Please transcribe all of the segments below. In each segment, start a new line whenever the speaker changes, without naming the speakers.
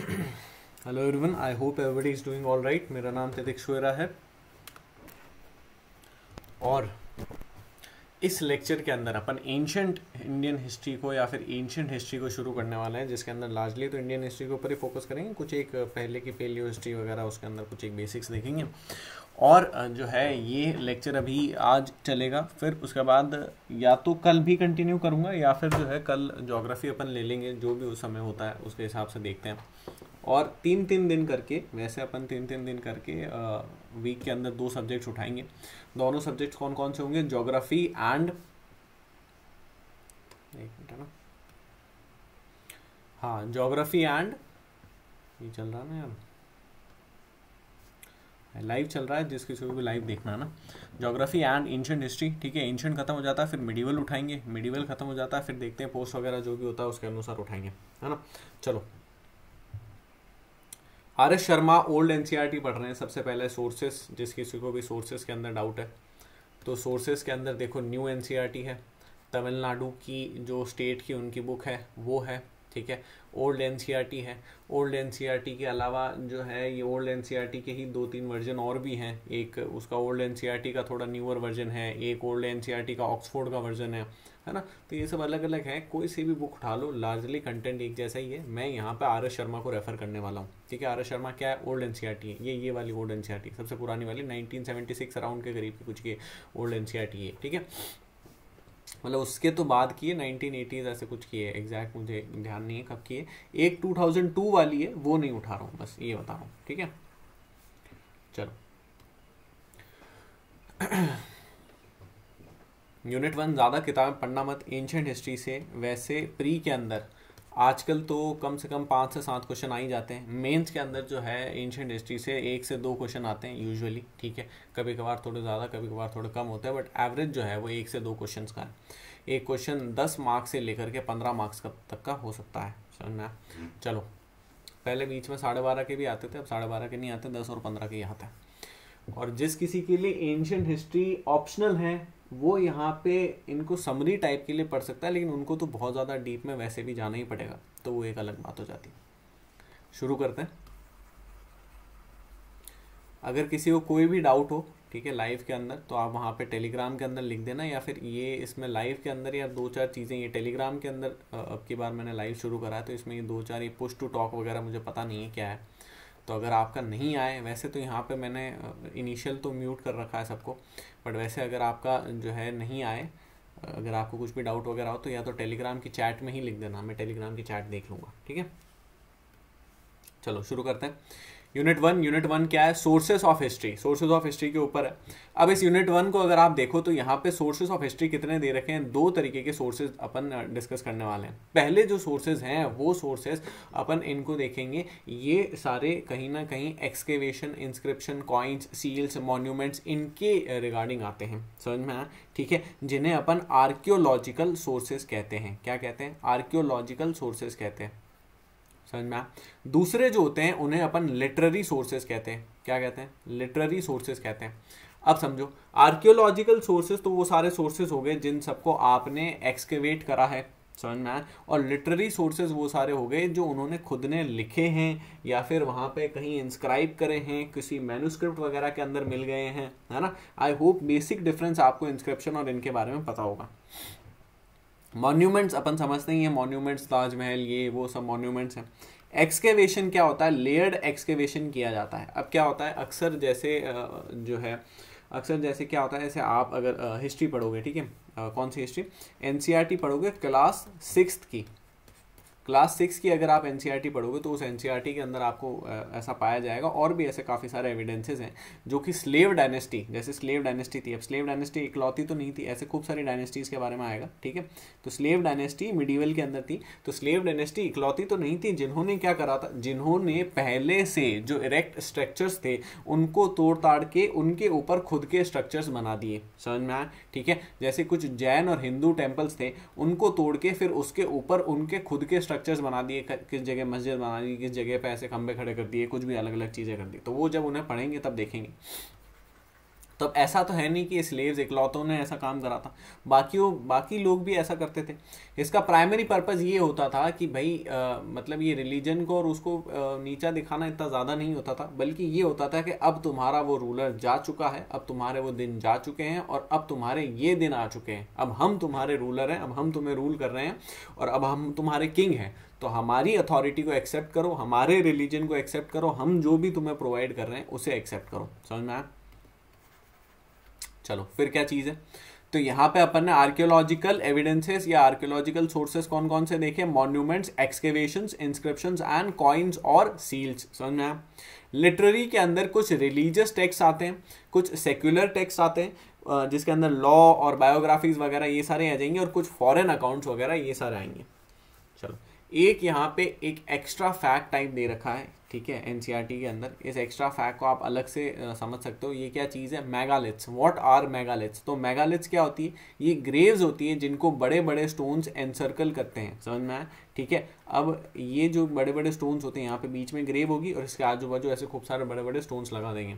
Hello everyone, I hope everybody is doing all right. मेरा नाम तितिक शुएरा है और इस लेक्चर के अंदर अपन एंशंट इंडियन हिस्ट्री को या फिर एंशंट हिस्ट्री को शुरू करने वाले हैं, जिसके अंदर लार्जली तो इंडियन हिस्ट्री के ऊपर ही फोकस करेंगे। कुछ एक पहले की पेलियो हिस्ट्री वगैरह उसके अंदर कुछ एक बेसिक्स देखेंगे और जो है ये लेक्चर अभी आज चलेगा। फिर उसके बाद या तो कल भी कंटिन्यू करूँगा या फिर जो है कल ज्योग्राफी अपन ले लेंगे, जो भी उस समय होता है उसके हिसाब से देखते हैं। और 3-3 दिन करके, वैसे अपन 3-3 दिन करके वीक के अंदर 2 सब्जेक्ट्स उठाएंगे। दोनों सब्जेक्ट्स कौन कौन से होंगे? ज्योग्राफी एंड, एक मिनट है ना, हाँ, ज्योग्राफी एंड, ये चल रहा है ना यार, लाइव चल रहा है, जिस किसी को भी लाइव देखना है ना। ज्योग्राफी एंड एंशिएंट हिस्ट्री, ठीक है। एंशिएंट खत्म हो जाता है फिर मिडिवल उठाएंगे, मिडिवल खत्म हो जाता है फिर देखते हैं पोस्ट वगैरह जो भी होता है उसके अनुसार उठाएंगे, है ना। चलो, R S Sharma old NCERT पढ़ रहे हैं। सबसे पहले सोर्सेस, जिस किसी को भी सोर्सेस के अंदर डाउट है तो सोर्सेस के अंदर देखो, न्यू एनसीईआरटी है, तमिलनाडु की जो स्टेट की उनकी बुक है वो है, ठीक है। ओल्ड एनसीईआरटी है। ओल्ड एनसीईआरटी के अलावा जो है ये ओल्ड एनसीईआरटी के ही 2-3 वर्जन और भी हैं। एक उसका ओल्ड एनसीईआरटी का थोड़ा न्यूअर वर्जन है, एक ओल्ड एनसीईआरटी का ऑक्सफोर्ड का वर्जन है ना। तो ये सब अलग अलग है, कोई सी भी बुक उठा लो, लार्जली कंटेंट एक जैसा ही है। मैं यहाँ पे आर एस शर्मा को रेफर करने वाला हूँ, ठीक है। आर एस शर्मा क्या है? ओल्ड एनसीईआरटी है, ये वाली ओल्ड एनसीईआरटी सबसे पुरानी वाली 1976 अराउंड के करीब की कुछ की ओल्ड एनसीईआरटी है, ठीक है। मतलब उसके तो बाद किए 1980s ऐसे कुछ किए, एग्जैक्ट मुझे ध्यान नहीं है कब किए। एक 2002 वाली है, वो नहीं उठा रहा हूँ, बस ये बता रहा हूँ, ठीक है। चलो, यूनिट 1 ज़्यादा किताब पढ़ना मत एंशिएंट हिस्ट्री से। वैसे प्री के अंदर आजकल तो कम से कम 5 से 7 क्वेश्चन आ ही जाते हैं। मेंस के अंदर जो है एंशिएंट हिस्ट्री से 1 से 2 क्वेश्चन आते हैं यूजुअली, ठीक है। कभी कभार थोड़े ज़्यादा, कभी कभार थोड़े कम होते हैं, बट एवरेज जो है वो 1 से 2 क्वेश्चन का है। एक क्वेश्चन 10 मार्क्स से लेकर के 15 मार्क्स तक का हो सकता है, समझ में। चलो, पहले बीच में 12:30 के भी आते थे, अब 12:30 के नहीं आते, 10 और 15 के ही आते हैं। और जिस किसी के लिए एंशिएंट हिस्ट्री ऑप्शनल है वो यहाँ पे इनको समरी टाइप के लिए पढ़ सकता है, लेकिन उनको तो बहुत ज़्यादा डीप में वैसे भी जाना ही पड़ेगा, तो वो एक अलग बात हो जाती है। शुरू करते हैं। अगर किसी को कोई भी डाउट हो, ठीक है, लाइव के अंदर, तो आप वहाँ पे टेलीग्राम के अंदर लिख देना, या फिर ये इसमें लाइव के अंदर यार 2-4 चीज़ें, ये टेलीग्राम के अंदर अब की बार मैंने लाइव शुरू करा है तो इसमें ये 2-4 ये पुश टू टॉक वगैरह मुझे पता नहीं है क्या है। तो अगर आपका नहीं आए, वैसे तो यहाँ पे मैंने इनिशियल तो म्यूट कर रखा है सबको, बट वैसे अगर आपका जो है नहीं आए, अगर आपको कुछ भी डाउट वगैरह हो तो या तो टेलीग्राम की चैट में ही लिख देना, मैं टेलीग्राम की चैट देख लूँगा, ठीक है। चलो शुरू करते हैं। यूनिट 1 क्या है? Sources of history. Sources of history के ऊपर है। अब इस यूनिट 1 को अगर आप देखो तो यहाँ पे सोर्सेस ऑफ हिस्ट्री कितने दे रखे हैं? 2 तरीके के सोर्सेज अपन डिस्कस करने वाले हैं। पहले जो सोर्सेज हैं वो सोर्सेज अपन इनको देखेंगे, ये सारे कहीं ना कहीं excavation, inscription, coins, seals, monuments, इनके रिगार्डिंग आते हैं, समझ में आया, ठीक है। जिन्हें अपन आर्कियोलॉजिकल सोर्सेज कहते हैं। क्या कहते हैं? आर्कियोलॉजिकल सोर्सेज कहते हैं, समझ में आया। दूसरे जो होते हैं उन्हें अपन लिटरेरी सोर्सेज कहते हैं। क्या कहते हैं? लिटरेरी सोर्सेज कहते हैं। अब समझो, आर्कियोलॉजिकल सोर्सेज तो वो सारे सोर्सेज हो गए जिन सबको आपने एक्सकेवेट करा है, समझ में आया। और लिटरेरी सोर्सेज वो सारे हो गए जो उन्होंने खुद ने लिखे हैं या फिर वहाँ पे कहीं इंस्क्राइब करे हैं, किसी मैन्युस्क्रिप्ट वगैरह के अंदर मिल गए हैं, है ना। आई होप बेसिक डिफरेंस आपको इंस्क्रिप्शन और इनके बारे में पता होगा। मॉन्यूमेंट्स अपन समझते ही हैं, मॉन्यूमेंट्स, ताजमहल, ये वो सब मॉन्यूमेंट्स हैं। एक्सकेवेशन क्या होता है? लेयर्ड एक्सकेवेशन किया जाता है। अब क्या होता है, अक्सर जैसे जो है, अक्सर जैसे क्या होता है, जैसे आप अगर हिस्ट्री पढ़ोगे, ठीक है, कौन सी हिस्ट्री? एनसीईआरटी पढ़ोगे क्लास 6 की, क्लास 6 की अगर आप एनसीईआरटी पढ़ोगे तो उस एनसीईआरटी के अंदर आपको ऐसा पाया जाएगा, और भी ऐसे काफ़ी सारे एविडेंसेस हैं जो कि स्लेव डायनेस्टी, जैसे स्लेव डायनेस्टी थी, अब स्लेव डायनेस्टी इकलौती तो नहीं थी, ऐसे खूब सारी डायनेस्टीज़ के बारे में आएगा, ठीक है। तो स्लेव डायनेस्टी मिडीवल के अंदर थी, तो स्लेव डायनेस्टी इकलौती तो नहीं थी। जिन्होंने क्या करा था, जिन्होंने पहले से जो इरेक्ट स्ट्रक्चर्स थे उनको तोड़ ताड़ के उनके ऊपर खुद के स्ट्रक्चर्स बना दिए, समझ में आया, ठीक है। जैसे कुछ जैन और हिंदू टेम्पल्स थे, उनको तोड़ के फिर उसके ऊपर उनके खुद के स्ट्रक्चर्स बना दिए, किस जगह मस्जिद बना दी, किस जगह पे ऐसे खंबे खड़े कर दिए, कुछ भी अलग अलग चीज़ें कर दी। तो वो जब उन्हें पढ़ेंगे तब देखेंगे। तो अब ऐसा तो है नहीं कि स्लेव्स इकलौतों ने ऐसा काम करा था, बाकी लोग भी ऐसा करते थे। इसका प्राइमरी पर्पस ये होता था कि भाई मतलब ये रिलीजन को और उसको नीचा दिखाना इतना ज़्यादा नहीं होता था, बल्कि ये होता था कि अब तुम्हारा वो रूलर जा चुका है, अब तुम्हारे वो दिन जा चुके हैं और अब तुम्हारे ये दिन आ चुके हैं, अब हम तुम्हारे रूलर हैं, अब हम तुम्हें रूल कर रहे हैं और अब हम तुम्हारे किंग हैं, तो हमारी अथॉरिटी को एक्सेप्ट करो, हमारे रिलीजन को एक्सेप्ट करो, हम जो भी तुम्हें प्रोवाइड कर रहे हैं उसे एक्सेप्ट करो। समझ में आया? चलो फिर क्या चीज़ है, तो यहाँ पे अपन ने आर्कियोलॉजिकल एविडेंसेस या आर्कियोलॉजिकल सोर्सेस कौन कौन से देखे, monuments, excavations, inscriptions and coins और सील्स। समझ में आया? लिटरेरी के अंदर कुछ रिलीजियस टेक्स्ट आते हैं, कुछ सेक्युलर टेक्स्ट आते हैं जिसके अंदर लॉ और बायोग्राफीज वगैरह ये सारे आ जाएंगे, और कुछ फॉरेन अकाउंट्स वगैरह ये सारे आएंगे। चलो एक यहाँ पे एक एक्स्ट्रा फैक्ट टाइप दे रखा है, ठीक है, एनसीईआरटी के अंदर। इस एक्स्ट्रा फैक्ट को आप अलग से समझ सकते हो। ये क्या चीज़ है? मेगालिथ्स। What are megaliths? तो मेगालिथ्स क्या होती है? ये ग्रेव्स होती है जिनको बड़े बड़े स्टोन्स एनसर्कल करते हैं। समझ में आया? ठीक है, अब ये जो बड़े बड़े स्टोन्स होते हैं, यहाँ पे बीच में ग्रेव होगी और इसके आजू बाजू ऐसे खूब सारे बड़े बड़े स्टोन्स लगा देंगे।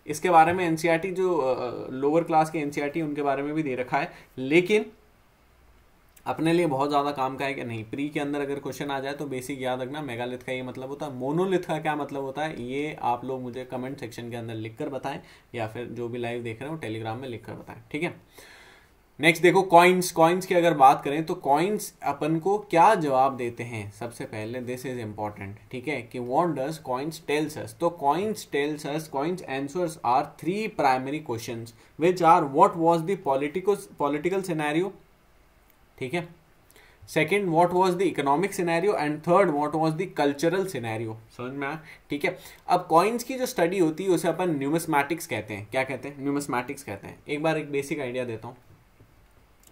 इसके बारे में एनसीईआरटी जो लोअर क्लास के एनसीईआरटी उनके बारे में भी दे रखा है, लेकिन अपने लिए बहुत ज़्यादा काम का है कि नहीं। प्री के अंदर अगर क्वेश्चन आ जाए तो बेसिक याद रखना, मेगालिथ का ये मतलब होता है। मोनोलिथ का क्या मतलब होता है, ये आप लोग मुझे कमेंट सेक्शन के अंदर लिख कर बताएं, या फिर जो भी लाइव देख रहे हो टेलीग्राम में लिख कर बताएं, ठीक है। नेक्स्ट देखो कॉइन्स। कॉइन्स की अगर बात करें तो कॉइन्स अपन को क्या जवाब देते हैं? सबसे पहले दिस इज इंपॉर्टेंट, ठीक है, कि what does coins tells us. तो coins tells us, coins answers are 3 primary questions which are what was the political scenario, ठीक है, second what was the economic scenario, and third what was the cultural scenario. समझ में आया? ठीक है, अब coins की जो स्टडी होती है उसे अपन न्यूमिस्मैटिक्स कहते हैं। क्या कहते हैं? न्यूमिस्मैटिक्स कहते हैं। एक बार एक बेसिक आइडिया देता हूँ।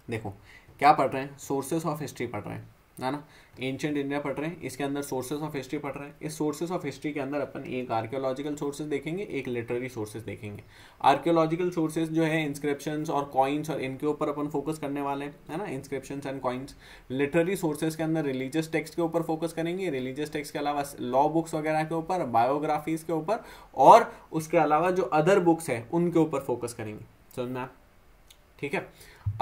देखो क्या पढ़ रहे हैं? सोर्सेस ऑफ हिस्ट्री पढ़ रहे हैं, है ना। एंशिएंट इंडिया पढ़ रहे हैं, इसके अंदर सोर्सेस ऑफ हिस्ट्री पढ़ रहे हैं। इस सोर्सेस ऑफ हिस्ट्री के अंदर अपन एक आर्कियोलॉजिकल सोर्सेज देखेंगे, एक लिटरेरी सोर्सेज देखेंगे। आर्कियोलॉजिकल सोर्सेज जो है इंस्क्रिप्शंस और कॉइन्स, और इनके ऊपर अपन फोकस करने वाले हैं, है ना, inscriptions and coins. Literary sources के अंदर रिलीजियस टेक्स्ट के ऊपर फोकस करेंगे, रिलीजियस टेक्स्ट के अलावा लॉ बुक्स वगैरह के ऊपर, बायोग्राफीज के ऊपर, और उसके अलावा जो अदर बुक्स है उनके ऊपर फोकस करेंगे। समझ में? ठीक है,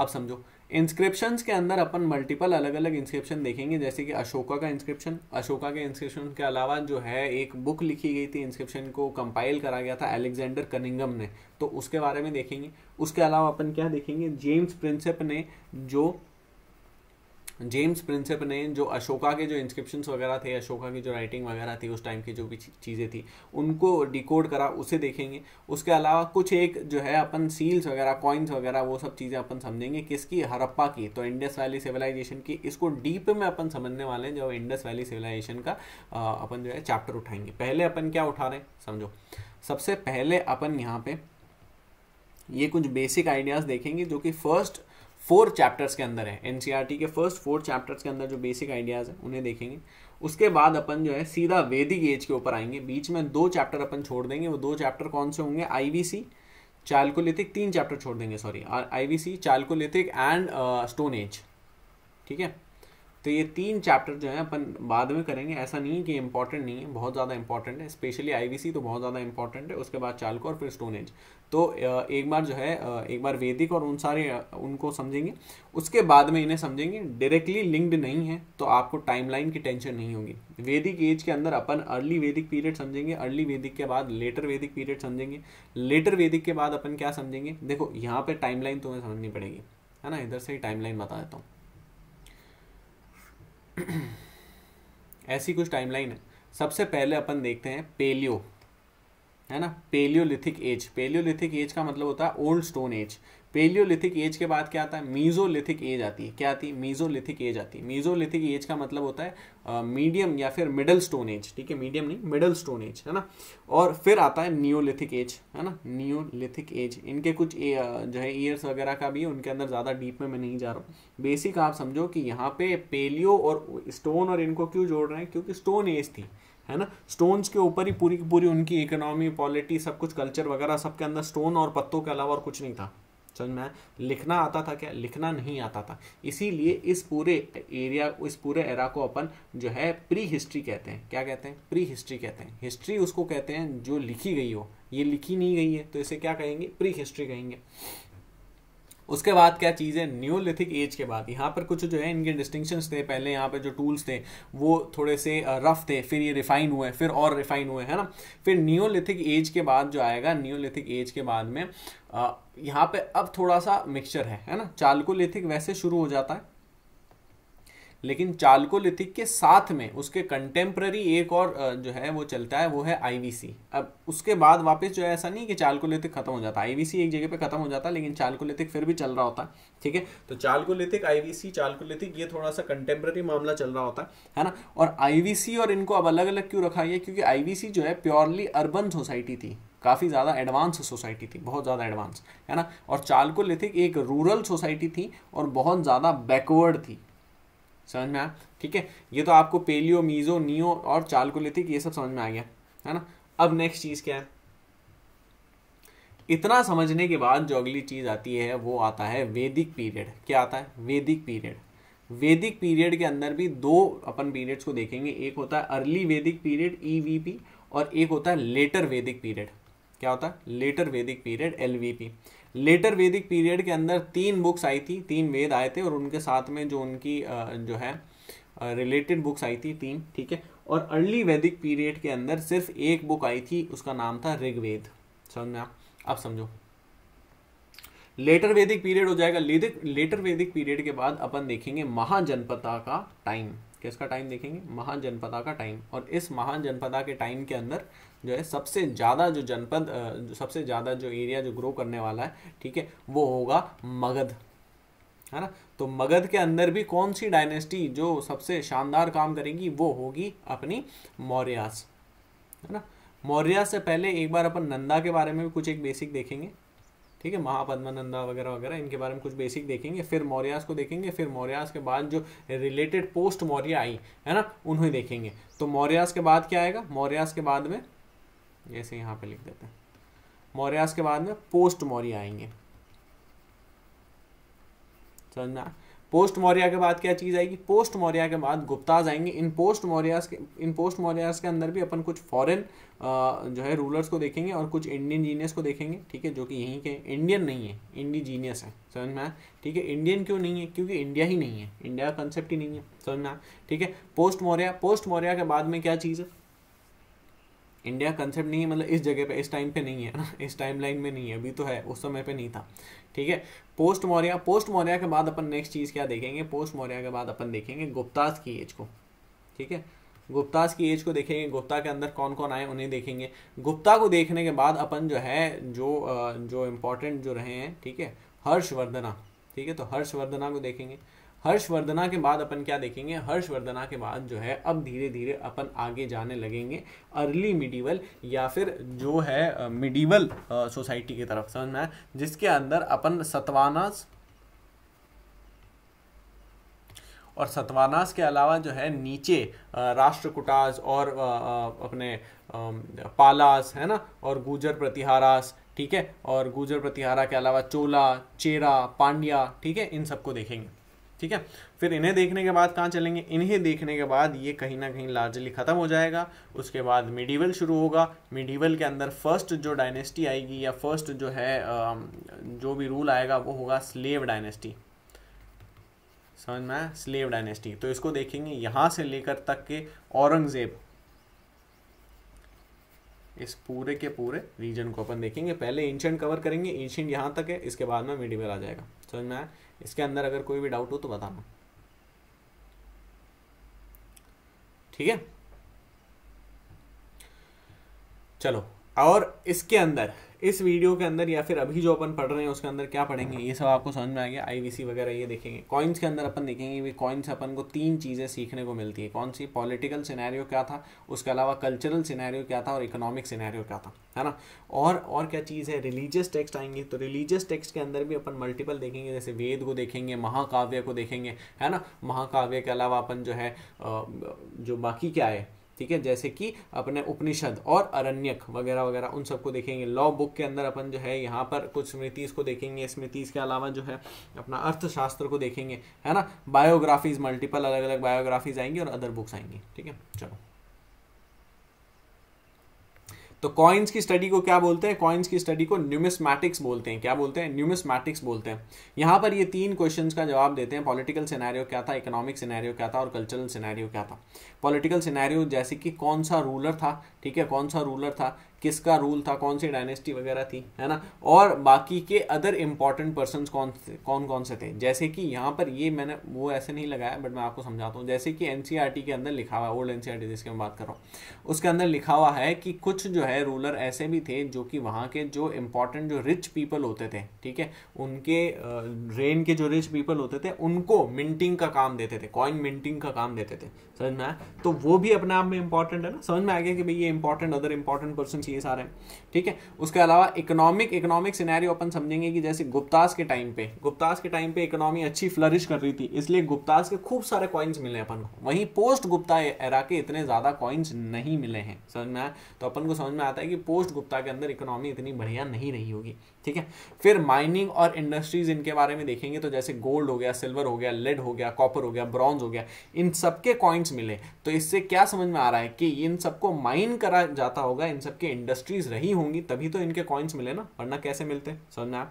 अब समझो इंस्क्रिप्शंस के अंदर अपन मल्टीपल अलग अलग इंस्क्रिप्शन देखेंगे, जैसे कि अशोका का इंस्क्रिप्शन। अशोका के इंस्क्रिप्शन के अलावा जो है एक बुक लिखी गई थी, इंस्क्रिप्शन को कंपाइल करा गया था अलेक्जेंडर कनिंगम ने, तो उसके बारे में देखेंगे। उसके अलावा अपन क्या देखेंगे? जेम्स प्रिंसेप ने जो अशोका के जो इंस्क्रिप्शंस वगैरह थे, अशोका की जो राइटिंग वगैरह थी, उस टाइम की जो भी चीज़ें थी उनको डिकोड करा, उसे देखेंगे। उसके अलावा कुछ एक जो है अपन सील्स वगैरह, कॉइन्स वगैरह, वो सब चीज़ें अपन समझेंगे। किसकी? हड़प्पा की, तो इंडस वैली सिविलाइजेशन की। इसको डीप में अपन समझने वाले हैं जब इंडस वैली सिविलाइजेशन का अपन जो है चैप्टर उठाएंगे। पहले अपन क्या उठा रहे हैं समझो। सबसे पहले अपन यहाँ पे ये कुछ बेसिक आइडियाज़ देखेंगे जो कि फर्स्ट 4 चैप्टर्स के अंदर है। एनसीईआरटी के फर्स्ट 4 चैप्टर्स के अंदर जो बेसिक आइडियाज़ हैं उन्हें देखेंगे। उसके बाद अपन जो है सीधा वैदिक एज के ऊपर आएंगे। बीच में 2 चैप्टर अपन छोड़ देंगे। वो 2 चैप्टर कौन से होंगे? IVC, Chalcolithic. 3 चैप्टर छोड़ देंगे, sorry, IVC, Chalcolithic and stone age, ठीक है। तो ये 3 चैप्टर जो है अपन बाद में करेंगे। ऐसा नहीं है कि इंपॉर्टेंट नहीं है, बहुत ज़्यादा इंपॉर्टेंट है, स्पेशली आईवीसी तो बहुत ज़्यादा इंपॉर्टेंट है। उसके बाद चालको और फिर स्टोन एज। तो एक बार जो है एक बार वैदिक और उन सारे उनको समझेंगे, उसके बाद में इन्हें समझेंगे। डायरेक्टली लिंक्ड नहीं है तो आपको टाइमलाइन की टेंशन नहीं होगी। वैदिक एज के अंदर अपन अर्ली वैदिक पीरियड समझेंगे, अर्ली वैदिक के बाद लेटर वैदिक पीरियड समझेंगे, लेटर वैदिक के बाद अपन क्या समझेंगे? देखो यहाँ पे टाइमलाइन तुम्हें समझनी पड़ेगी, है ना। इधर से ही टाइमलाइन बता देता हूँ। ऐसी कुछ टाइमलाइन है। सबसे पहले अपन देखते हैं पेलियो, है ना, पेलियोलिथिक एज। पेलियोलिथिक एज का मतलब होता है old stone age. Paleolithic age के बाद क्या आता है? मीजोलिथिक एज आती है। क्या आती है? मीजोलिथिक एज आती है। मीजोलिथिक एज का मतलब होता है मीडियम या फिर मिडल स्टोन एज, ठीक है, मीडियम नहीं, मिडल स्टोन एज, है ना। और फिर आता है नियोलिथिक एज, है ना, नियोलिथिक एज। इनके कुछ जो है ईयर्स वगैरह का भी है, उनके अंदर ज़्यादा डीप में मैं नहीं जा रहा हूँ। बेसिक आप समझो कि यहाँ पे पेलियो और स्टोन और इनको क्यों जोड़ रहे हैं? क्योंकि स्टोन एज थी, है ना। स्टोन्स के ऊपर ही पूरी की पूरी उनकी इकोनॉमी, पॉलिटी, सब कुछ, कल्चर वगैरह, सबके अंदर स्टोन और पत्तों के अलावा और कुछ नहीं था। समझ में आया? लिखना आता था क्या? लिखना नहीं आता था। इसीलिए इस पूरे एरिया, इस पूरे एरा को अपन जो है प्री हिस्ट्री कहते हैं। क्या कहते हैं? प्री हिस्ट्री कहते हैं। हिस्ट्री उसको कहते हैं जो लिखी गई हो, ये लिखी नहीं गई है तो इसे क्या कहेंगे? प्री हिस्ट्री कहेंगे। उसके बाद क्या चीज़ है? न्यूलिथिक एज के बाद यहाँ पर कुछ जो है इनके डिस्टिंक्शंस थे। पहले यहाँ पे जो टूल्स थे वो थोड़े से रफ थे, फिर ये रिफाइन हुए, फिर और रिफाइन हुए, है ना। फिर न्यूलिथिक एज के बाद जो आएगा, न्यूलिथिक एज के बाद में यहाँ पे अब थोड़ा सा मिक्सचर है ना। चालकोलिथिक वैसे शुरू हो जाता है, लेकिन चालकोलिथिक के साथ में उसके कंटेम्प्ररी एक और जो है वो चलता है, वो है आईवीसी। अब उसके बाद वापस जो है ऐसा नहीं कि चालकोलिथिक खत्म हो जाता, आईवीसी एक जगह पे खत्म हो जाता, लेकिन चालकोलिथिक फिर भी चल रहा होता है, ठीक है। तो चालकोलिथिक, आईवीसी, चालकोलिथिक, ये थोड़ा सा कंटेम्प्ररी मामला चल रहा होता है ना। और आईवीसी और इनको अब अलग अलग क्यों रखा है? क्योंकि आईवीसी जो है प्योरली अर्बन सोसाइटी थी, काफ़ी ज़्यादा एडवांस सोसाइटी थी, बहुत ज़्यादा एडवांस, है ना। और चालकोलिथिक एक रूरल सोसाइटी थी और बहुत ज़्यादा बैकवर्ड थी। समझ में आया? ठीक है, ये तो आपको पेलियो, मीजो, नियो और चालकोलिथिक ये सब समझ में आ गया, है ना। अब नेक्स्ट चीज क्या है? इतना समझने के बाद जो अगली चीज आती है वो आता है वैदिक पीरियड। क्या आता है? वैदिक पीरियड। वैदिक पीरियड के अंदर भी दो अपन पीरियड्स को देखेंगे। एक होता है अर्ली वैदिक पीरियड, ईवीपी, और एक होता है लेटर वैदिक पीरियड। क्या होता है? लेटर वैदिक पीरियड, एलवीपी। लेटर वैदिक पीरियड के अंदर 3 बुक्स आई थी, 3 वेद आए थे, और उनके साथ में जो उनकी जो है रिलेटेड बुक्स आई थी 3, ठीक है। और अर्ली वैदिक पीरियड के अंदर सिर्फ एक बुक आई थी, उसका नाम था ऋग्वेद। समझ में? अब समझो, लेटर वैदिक पीरियड हो जाएगा। लेटर वैदिक पीरियड के बाद अपन देखेंगे महाजनपदा का टाइम। किसका टाइम देखेंगे? महाजनपदा का टाइम। और इस महाजनपदा के टाइम के अंदर जो है सबसे ज़्यादा जो जनपद, सबसे ज़्यादा जो एरिया जो ग्रो करने वाला है, ठीक है, वो होगा मगध, है ना। तो मगध के अंदर भी कौन सी डायनेस्टी जो सबसे शानदार काम करेगी? वो होगी अपनी मौर्यास, है ना। मौर्या से पहले एक बार अपन नंदा के बारे में भी कुछ एक बेसिक देखेंगे, ठीक है। महापद्मानंदा वगैरह वगैरह इनके बारे में कुछ बेसिक देखेंगे, फिर मौर्यास को देखेंगे, फिर मौर्यास के बाद जो रिलेटेड पोस्ट मौर्य आई, है ना, उन्हें देखेंगे। तो मौर्यास के बाद क्या आएगा? मौर्यास के बाद में, जैसे यहाँ पे लिख देते हैं, मौर्यास के बाद में पोस्ट मौर्य आएंगे। समझना? पोस्ट मौर्य के बाद क्या चीज आएगी? पोस्ट मौर्य के बाद गुप्ताज आएंगे। इन पोस्ट मौर्यास के अंदर भी अपन कुछ फॉरेन जो है रूलर्स को देखेंगे और कुछ इंडियन जीनियस को देखेंगे, ठीक है, जो कि यहीं के इंडियन नहीं है, इंडिजीनियस है। समझ में आया? ठीक है। इंडियन क्यों नहीं है? क्योंकि इंडिया ही नहीं है, इंडिया का कंसेप्ट ही नहीं है। समझ में आया? ठीक है। पोस्ट मौर्य के बाद में क्या चीज़ है? इंडिया कंसेप्ट नहीं है, मतलब इस जगह पे, इस टाइम पे नहीं है ना, इस टाइम लाइन में नहीं है, अभी तो है, उस समय पे नहीं था, ठीक है। पोस्ट मौर्य के बाद अपन नेक्स्ट चीज़ क्या देखेंगे? पोस्ट मौर्य के बाद अपन देखेंगे गुप्ताज की एज को, ठीक है। गुप्ताज की एज को देखेंगे, गुप्ता के अंदर कौन कौन आए उन्हें देखेंगे। गुप्ता को देखने के बाद अपन जो है जो इम्पोर्टेंट जो रहे हैं, ठीक है, हर्षवर्धना, ठीक है, तो हर्षवर्धना को देखेंगे। हर्षवर्धना के बाद अपन क्या देखेंगे? हर्षवर्धना के बाद जो है अब धीरे धीरे अपन आगे जाने लगेंगे अर्ली मिडीवल या फिर जो है मिडीवल सोसाइटी की तरफ। समझ में आया? जिसके अंदर अपन सतवानास और सतवानास के अलावा जो है नीचे राष्ट्रकूटास और अपने पालास, है ना, और गुजर प्रतिहारास, ठीक है, और गुजर प्रतिहारा के अलावा चोला, चेरा, पांड्या, ठीक है, इन सबको देखेंगे, ठीक है। फिर इन्हें देखने के बाद कहाँ चलेंगे? इन्हें देखने के बाद ये कहीं ना कहीं लार्जली ख़त्म हो जाएगा। उसके बाद मिडीवल शुरू होगा। मिडीवल के अंदर फर्स्ट जो डायनेस्टी आएगी या फर्स्ट जो है जो भी रूल आएगा वो होगा स्लेव डायनेस्टी। समझ में आया? Slave dynasty. तो इसको देखेंगे यहाँ से लेकर तक के औरंगजेब, इस पूरे के पूरे रीजन को अपन देखेंगे। पहले एंशिएंट कवर करेंगे, एंशिएंट यहाँ तक है, इसके बाद में मिडीवल आ जाएगा। समझ में आया? इसके अंदर अगर कोई भी डाउट हो तो बताना, ठीक है। चलो, और इसके अंदर, इस वीडियो के अंदर या फिर अभी जो अपन पढ़ रहे हैं उसके अंदर क्या पढ़ेंगे ये सब आपको समझ में आ गया। आईवीसी वगैरह ये देखेंगे। कॉइन्स के अंदर अपन देखेंगे भी कॉइन्स अपन को 3 चीज़ें सीखने को मिलती है। कौन सी? पॉलिटिकल सिनेरियो क्या था, उसके अलावा कल्चरल सिनेरियो क्या था, और इकोनॉमिक सिनेरियो क्या था, है ना। और क्या चीज़ है? रिलीजियस टेक्स्ट आएंगे। तो रिलीजियस टेक्स्ट के अंदर भी अपन मल्टीपल देखेंगे, जैसे वेद को देखेंगे, महाकाव्य को देखेंगे, है ना। महाकाव्य के अलावा अपन जो है जो बाकी क्या है, ठीक है, जैसे कि अपने उपनिषद और अरण्यक वगैरह वगैरह उन सबको देखेंगे। लॉ बुक के अंदर अपन जो है यहाँ पर कुछ स्मृतिज को देखेंगे, स्मृतिज के अलावा जो है अपना अर्थशास्त्र को देखेंगे, है ना। बायोग्राफीज, मल्टीपल अलग अलग बायोग्राफीज आएंगी और अदर बुक्स आएंगी, ठीक है। चलो, तो कॉइन्स की स्टडी को क्या बोलते हैं? कॉइन्स की स्टडी को न्यूमिस्मैटिक्स बोलते हैं। क्या बोलते हैं? न्यूमिस्मैटिक्स बोलते हैं। यहाँ पर ये 3 क्वेश्चंस का जवाब देते हैं। पॉलिटिकल सिनेरियो क्या था, इकोनॉमिक सिनेरियो क्या था और कल्चरल सिनेरियो क्या था। पॉलिटिकल सिनेरियो जैसे कि कौन सा रूलर था, ठीक है, कौन सा रूलर था, किसका रूल था, कौन सी डायनेस्टी वगैरह थी, है ना, और बाकी के अदर इंपॉर्टेंट पर्सन्स कौन कौन से थे। जैसे कि यहाँ पर ये मैंने वो ऐसे नहीं लगाया, बट मैं आपको समझाता हूँ। जैसे कि एनसीईआरटी के अंदर लिखा हुआ है, ओल्ड एनसीईआरटी जिसकी मैं बात कर रहा हूँ, उसके अंदर लिखा हुआ है कि कुछ जो है रूलर ऐसे भी थे जो कि वहाँ के जो इंपॉर्टेंट जो रिच पीपल होते थे, ठीक है, उनके रेन के जो रिच पीपल होते थे उनको मिंटिंग का काम देते थे, कॉइन मिंटिंग का काम देते थे। समझ में आया? तो वो भी अपने आप में इंपॉर्टेंट है ना। समझ में आ गया कि भाई ये इंपॉर्टेंट, अदर इंपॉर्टेंट पर्सन ये सारे हैं, ठीक है। उसके अलावा इकोनॉमिक सिनेरियो अपन समझेंगे कि जैसे गुप्तास के टाइम पे इकोनॉमी अच्छी फ्लरिश कर रही थी, इसलिए गुप्तास के खूब सारे कॉइन्स मिले अपन को। वहीं पोस्ट गुप्ता एरा के इतने ज्यादा कॉइन्स नहीं मिले हैं। समझ में आया? तो अपन को समझ में आता है कि पोस्ट गुप्ता के अंदर इकोनॉमी इतनी बढ़िया नहीं रही होगी, ठीक है। फिर माइनिंग और इंडस्ट्रीज, इनके बारे में देखेंगे तो जैसे गोल्ड हो गया, सिल्वर हो गया, लेड हो गया, कॉपर हो गया, ब्रॉन्ज हो गया, इन सबके कॉइन्स मिले। तो इससे क्या समझ में आ रहा है कि इन सबको माइन करा जाता होगा, इन सबके इंडस्ट्रीज रही होंगी, तभी तो इनके कॉइन्स मिले ना, वरना कैसे मिलते। समझ में आया?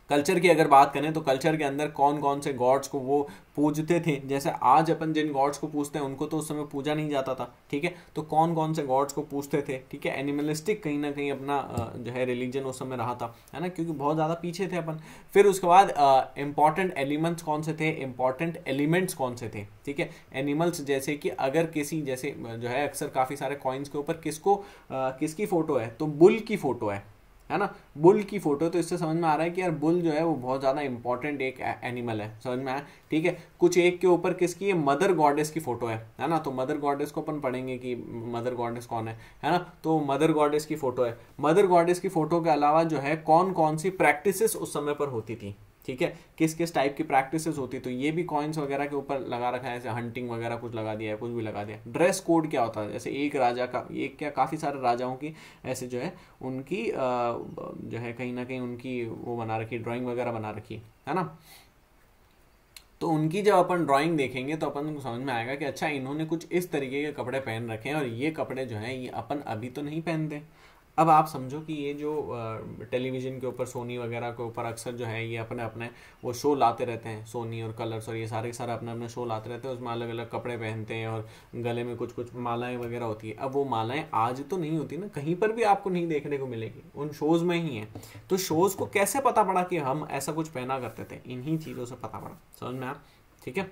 कल्चर की अगर बात करें तो कल्चर के अंदर कौन कौन से गॉड्स को वो पूजते थे। जैसे आज अपन जिन गॉड्स को पूजते हैं उनको तो उस समय पूजा नहीं जाता था, ठीक है। तो कौन कौन से गॉड्स को पूजते थे, ठीक है। एनिमलिस्टिक कहीं ना कहीं अपना जो है रिलीजन उस समय रहा था, है ना, क्योंकि बहुत ज़्यादा पीछे थे अपन। फिर उसके बाद इंपॉर्टेंट एलिमेंट्स कौन से थे, इंपॉर्टेंट एलिमेंट्स कौन से थे, ठीक है। एनिमल्स, जैसे कि अगर किसी जैसे जो है अक्सर काफ़ी सारे कॉइन्स के ऊपर किसकी फोटो है, तो बुल की फोटो है ना, बुल की फोटो। तो इससे समझ में आ रहा है कि यार बुल जो है वो बहुत ज़्यादा इंपॉर्टेंट एक एनिमल है। समझ में आया? ठीक है। कुछ एक के ऊपर किसकी है, मदर गॉडेस की फोटो है ना। तो मदर गॉडेस को अपन पढ़ेंगे कि मदर गॉडेस कौन है ना। तो मदर गॉडेस की फोटो है। मदर गॉडेस की फोटो के अलावा जो है कौन कौन सी प्रैक्टिसेस उस समय पर होती थी, ठीक है, किस किस टाइप की प्रैक्टिसेस होती, तो ये भी कॉइन्स वगैरह के ऊपर लगा रखा है। जैसे हंटिंग वगैरह कुछ लगा दिया है, कुछ भी लगा दिया। ड्रेस कोड क्या होता है, जैसे एक राजा का, एक क्या काफ़ी सारे राजाओं की ऐसे जो है उनकी जो है कहीं ना कहीं उनकी वो बना रखी, ड्राइंग वगैरह बना रखी है ना। तो उनकी जब अपन ड्राइंग देखेंगे तो अपन को समझ में आएगा कि अच्छा इन्होंने कुछ इस तरीके के कपड़े पहन रखे हैं और ये कपड़े जो हैं ये अपन अभी तो नहीं पहनते। अब आप समझो कि ये जो टेलीविज़न के ऊपर, सोनी वगैरह के ऊपर अक्सर जो है ये अपने अपने वो शो लाते रहते हैं, सोनी और कलर्स और ये सारे के सारे अपने अपने शो लाते रहते हैं, उसमें अलग अलग कपड़े पहनते हैं और गले में कुछ कुछ मालाएं वगैरह होती है। अब वो मालाएं आज तो नहीं होती ना, कहीं पर भी आपको नहीं देखने को मिलेगी, उन शोज़ में ही है। तो शोज़ को कैसे पता पड़ा कि हम ऐसा कुछ पहना करते थे, इन्हीं चीज़ों से पता पड़ा। समझ में आप? ठीक है।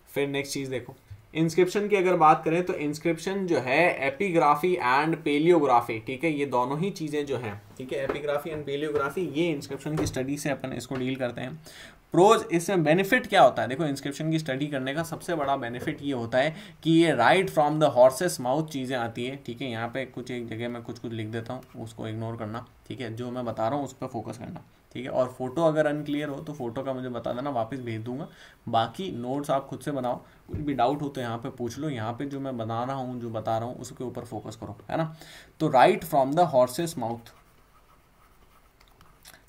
फिर नेक्स्ट चीज़ देखो, इंस्क्रिप्शन की अगर बात करें तो इंस्क्रिप्शन जो है एपिग्राफी एंड पेलियोग्राफी, ठीक है, ये दोनों ही चीज़ें जो हैं, ठीक है, एपिग्राफी एंड पेलियोग्राफी, ये इंस्क्रिप्शन की स्टडी से अपन इसको डील करते हैं। प्रोज, इसमें बेनिफिट क्या होता है? देखो इंस्क्रिप्शन की स्टडी करने का सबसे बड़ा बेनिफिट ये होता है कि ये right from the horse's mouth चीज़ें आती है, ठीक है। यहाँ पे कुछ एक जगह मैं कुछ कुछ लिख देता हूँ, उसको इग्नोर करना, ठीक है, जो मैं बता रहा हूँ उस पर फोकस करना, ठीक है। और फोटो अगर अनक्लियर हो तो फोटो का मुझे बता देना, वापस भेज दूंगा। बाकी नोट्स आप खुद से बनाओ, कुछ भी डाउट हो तो यहाँ पे पूछ लो। यहाँ पे जो मैं बना रहा हूँ, जो बता रहा हूँ, उसके ऊपर फोकस करो, है ना। तो right from the horse's mouth,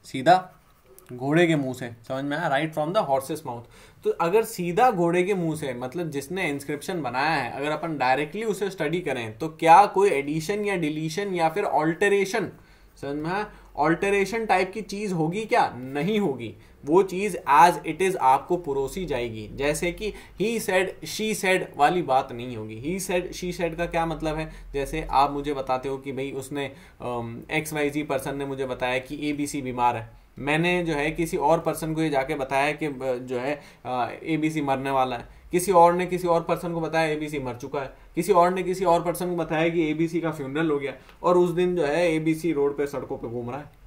सीधा घोड़े के मुंह से, समझ में आया, right from the horse's mouth. तो अगर सीधा घोड़े के मुंह से, मतलब जिसने इंस्क्रिप्शन बनाया है, अगर अपन डायरेक्टली उसे स्टडी करें तो क्या कोई एडिशन या डिलीशन या फिर ऑल्टरेशन, समझ में आया, ऑल्टरेशन टाइप की चीज होगी क्या? नहीं होगी। वो चीज एज इट इज आपको परोसी जाएगी। जैसे कि ही सेड शी सेड वाली बात नहीं होगी। ही सेड शी सेड का क्या मतलब है? जैसे आप मुझे बताते हो कि भाई उसने XYZ पर्सन ने मुझे बताया कि ABC बीमार है, मैंने जो है किसी और पर्सन को ये जाके बताया कि जो है ABC मरने वाला है, किसी और ने किसी और पर्सन को बताया ABC मर चुका है, किसी और ने किसी और पर्सन को बताया कि ABC का फ्यूनरल हो गया, और उस दिन जो है ABC रोड पे सड़कों पे घूम रहा है।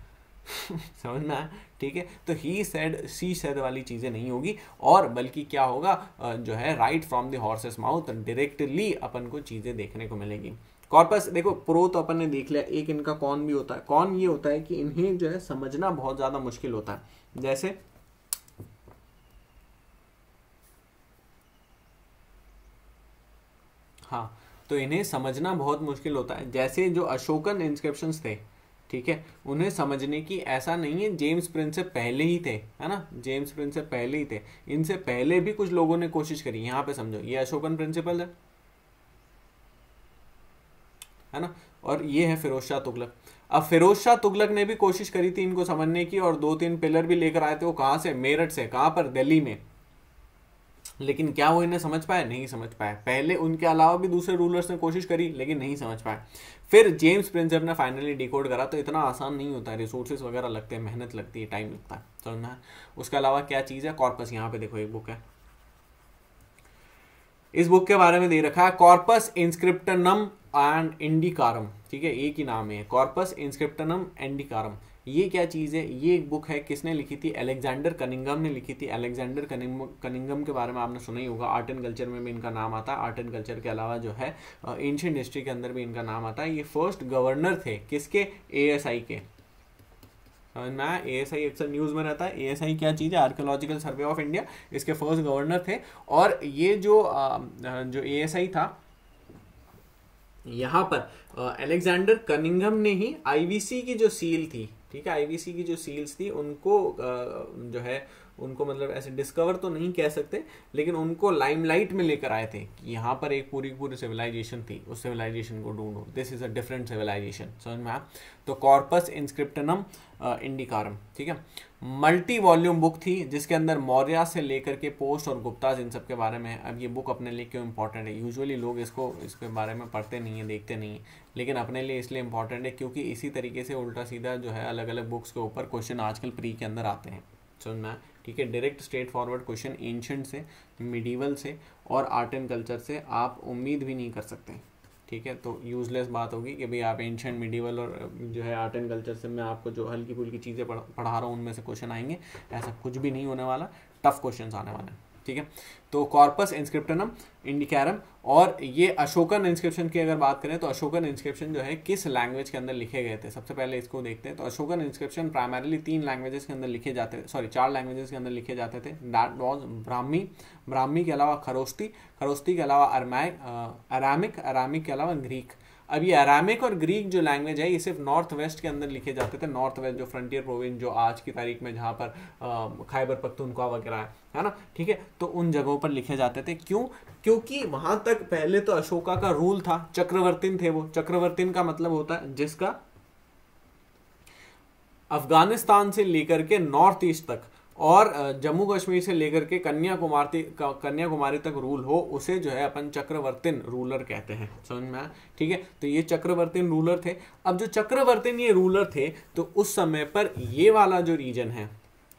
समझ में आया? ठीक है। तो ही सेड शी सेड वाली चीजें नहीं होगी, और बल्कि क्या होगा, जो है right from the horse's mouth, directly अपन को चीजें देखने को मिलेगी। कॉर्पस देखो, प्रो तो अपन ने देख लिया, एक इनका कॉन भी होता है। कॉन ये होता है कि इन्हें जो है समझना बहुत ज्यादा मुश्किल होता है। जैसे हाँ, तो इन्हें समझना बहुत मुश्किल होता है। जैसे जो अशोकन इंस्क्रिप्शंस थे, ठीक है, उन्हें समझने की ऐसा नहीं है जेम्स प्रिंस से पहले ही थे, है ना, जेम्स प्रिंस से पहले ही थे, इनसे पहले भी कुछ लोगों ने कोशिश करी। यहाँ पे समझो, ये अशोकन प्रिंसिपल है ना, और ये है फिरोज शाह तुगलक। अब फिरोज शाह तुगलक ने भी कोशिश करी थी इनको समझने की, और 2-3 पिलर भी लेकर आए थे। वो कहाँ से? मेरठ से। कहाँ पर? दिल्ली में। लेकिन क्या वो इन्हें समझ पाए? नहीं समझ पाए। पहले उनके अलावा भी दूसरे रूलर्स ने कोशिश करी, लेकिन नहीं समझ पाए। फिर जेम्स प्रिंसेप ने फाइनली डिकोड करा। तो इतना आसान नहीं होता है, रिसोर्सेज वगैरह लगते हैं, मेहनत लगती है, टाइम लगता है, समझना है। उसके अलावा क्या चीज़ है? कॉर्पस। यहाँ पे देखो एक बुक है, इस बुक के बारे में दे रखा है, कॉर्पस इंस्क्रिप्टनम एंड इंडिकारम। ठीक है, एक ही नाम है, कॉर्पस इंस्क्रिप्टनम इंडिकारम। ये क्या चीज़ है? ये एक बुक है, किसने लिखी थी? अलेक्जेंडर कनिंगम ने लिखी थी। अलेक्जेंडर कनिंगम के बारे में आपने सुना ही होगा, आर्ट एंड कल्चर में भी इनका नाम आता है। आर्ट एंड कल्चर के अलावा जो है एंशिएंट हिस्ट्री के अंदर भी इनका नाम आता है। ये फर्स्ट गवर्नर थे किसके? ASI के। ASI अक्सर न्यूज़ में रहता है। ASI क्या चीज़ है? Archaeological survey of India. इसके फर्स्ट गवर्नर थे। और ये जो ASI था, यहाँ पर अलेक्जेंडर कनिंघम ने ही IVC की जो सील थी, ठीक है, IVC की जो सील्स थी उनको जो है उनको मतलब ऐसे डिस्कवर तो नहीं कह सकते, लेकिन उनको लाइमलाइट में लेकर आए थे कि यहाँ पर एक पूरी पूरी सिविलाइजेशन थी, उस सिविलाइजेशन को ढूंढो, this is a different civilisation. समझ में आया? तो कॉर्पस इंस्क्रिप्टनम इंडिकारम, ठीक है, मल्टी वॉल्यूम बुक थी, जिसके अंदर मौर्य से लेकर के पोस्ट और गुप्ताज इन सब के बारे में है। अब ये बुक अपने लिए क्यों इंपॉर्टेंट है? यूजुअली लोग इसके बारे में पढ़ते नहीं है, देखते नहीं है, लेकिन अपने लिए इसलिए इंपॉर्टेंट है क्योंकि इसी तरीके से उल्टा सीधा जो है अलग अलग बुक्स के ऊपर क्वेश्चन आजकल प्री के अंदर आते हैं। समझ में? ठीक है, direct straight forward question ancient से, मिडीवल से और आर्ट एंड कल्चर से आप उम्मीद भी नहीं कर सकते। ठीक है, तो यूजलेस बात होगी कि भाई आप एंशिएंट, मिडीवल और जो है आर्ट एंड कल्चर से मैं आपको जो हल्की फुल्की चीज़ें पढ़ा रहा हूँ उनमें से क्वेश्चन आएंगे, ऐसा कुछ भी नहीं होने वाला। टफ क्वेश्चन आने वाले हैं। ठीक है, तो कॉर्पस इंस्क्रिप्टनम इंडिकारम। और ये अशोकन इंस्क्रिप्शन की अगर बात करें तो अशोकन इंस्क्रिप्शन जो है किस लैंग्वेज के अंदर लिखे गए थे, सबसे पहले इसको देखते हैं। तो अशोकन इंस्क्रिप्शन प्राइमरीली 3 लैंग्वेजेस के अंदर लिखे जाते थे, सॉरी 4 लैंग्वेजेस के अंदर लिखे जाते थे। दैट वाज ब्राह्मी, ब्राह्मी के अलावा खरोस्ती, खरोस्ती के अलावा अरामिक, अरामिक के अलावा ग्रीक। अब ये अरामिक और ग्रीक जो लैंग्वेज है ये सिर्फ नॉर्थ वेस्ट के अंदर लिखे जाते थे। नॉर्थ वेस्ट जो फ्रंटियर प्रोविंस जो आज की तारीख में जहाँ पर खैबर पख्तूनख्वा वगैरह है ना, ठीक है, तो उन जगहों पर लिखे जाते थे। क्यों? क्योंकि वहां तक पहले तो अशोका का रूल था, चक्रवर्तीन थे वो। चक्रवर्तीन का मतलब होता है जिसका अफगानिस्तान से लेकर के नॉर्थ ईस्ट तक और जम्मू कश्मीर से लेकर के कन्याकुमारी तक रूल हो, उसे जो है अपन चक्रवर्तीन रूलर कहते हैं। समझ में आया? ठीक है, तो ये चक्रवर्तीन रूलर थे। अब जो चक्रवर्तीन ये रूलर थे, तो उस समय पर ये वाला जो रीजन है,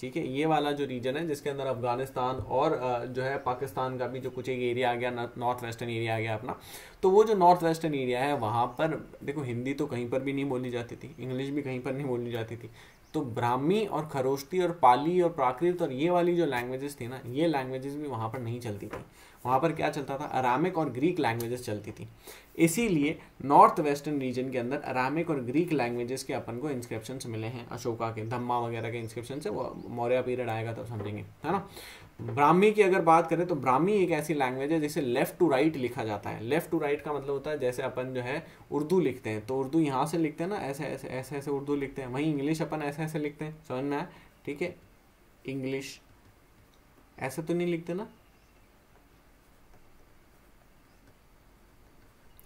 ठीक है, ये वाला जो रीजन है जिसके अंदर अफगानिस्तान और जो है पाकिस्तान का भी जो कुछ एक एरिया आ गया, नॉर्थ वेस्टर्न एरिया आ गया अपना, तो वो जो नॉर्थ वेस्टर्न एरिया है वहाँ पर देखो हिंदी तो कहीं पर भी नहीं बोली जाती थी, इंग्लिश भी कहीं पर नहीं बोली जाती थी। तो ब्राह्मी और खरोष्टी और पाली और प्राकृत और ये वाली जो लैंग्वेजेस थी ना, ये लैंग्वेजेस भी वहाँ पर नहीं चलती थी। वहाँ पर क्या चलता था? अरामिक और ग्रीक लैंग्वेजेस चलती थी। इसीलिए नॉर्थ वेस्टर्न रीजन के अंदर अरामिक और ग्रीक लैंग्वेजेस के अपन को इंस्क्रिप्शन मिले हैं अशोका के, धम्मा वगैरह के इंस्क्रिप्शन से। वो मौर्य पीरियड आएगा तब समझेंगे, है ना। ब्राह्मी की अगर बात करें तो ब्राह्मी एक ऐसी लैंग्वेज है जिसे लेफ्ट टू राइट लिखा जाता है। लेफ्ट टू राइट का मतलब होता है जैसे अपन जो है उर्दू लिखते हैं, तो उर्दू यहाँ से लिखते हैं ना, ऐसे ऐसे ऐसे ऐसे उर्दू लिखते हैं, वहीं इंग्लिश अपन ऐसे ऐसे लिखते हैं। समझ में आया? ठीक है, इंग्लिश ऐसे तो नहीं लिखते ना,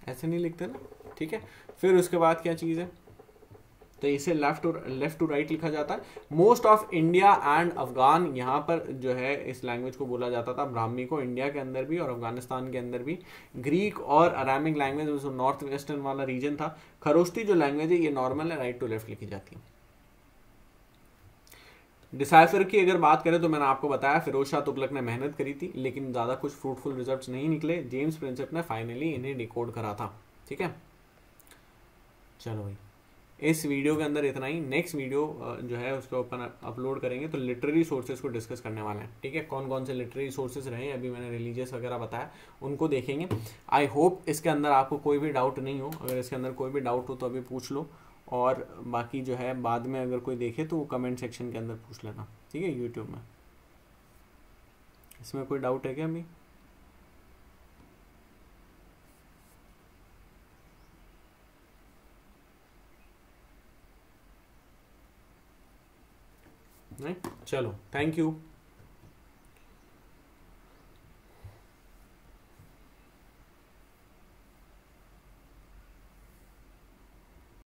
ऐसे नहीं लिखते ना, ठीक है। फिर उसके बाद क्या चीज़ है, तो इसे लेफ्ट टू राइट लिखा जाता है। Most of India and Afghan, यहाँ पर जो है इस लैंग्वेज को बोला जाता था ब्राह्मी को, इंडिया के अंदर भी और अफगानिस्तान के अंदर भी। ग्रीक और अरामिक लैंग्वेज जो नॉर्थ वेस्टर्न वाला रीजन था। खरोष्टी जो लैंग्वेज है ये नॉर्मल है, राइट टू लेफ्ट लिखी जाती है। डिसाइफर की अगर बात करें तो मैंने आपको बताया फिरोज शाह तुगलक ने मेहनत करी थी, लेकिन ज़्यादा कुछ फ्रूटफुल रिजल्ट्स नहीं निकले। जेम्स प्रिंसेप ने फाइनली इन्हें डिकोड करा था। ठीक है, चलो भाई इस वीडियो के अंदर इतना ही। नेक्स्ट वीडियो जो है उसको अपन अपलोड करेंगे तो लिटरेरी सोर्सेज को डिस्कस करने वाले हैं। ठीक है, कौन कौन से लिटरेरी सोर्सेज रहे, अभी मैंने रिलीजियस वगैरह बताया, उनको देखेंगे। आई होप इसके अंदर आपको कोई भी डाउट नहीं हो। अगर इसके अंदर कोई भी डाउट हो तो अभी पूछ लो, और बाकी जो है बाद में अगर कोई देखे तो वो कमेंट सेक्शन के अंदर पूछ लेना। ठीक है, यूट्यूब में। इसमें कोई डाउट है क्या अभी? राइट, चलो थैंक यू।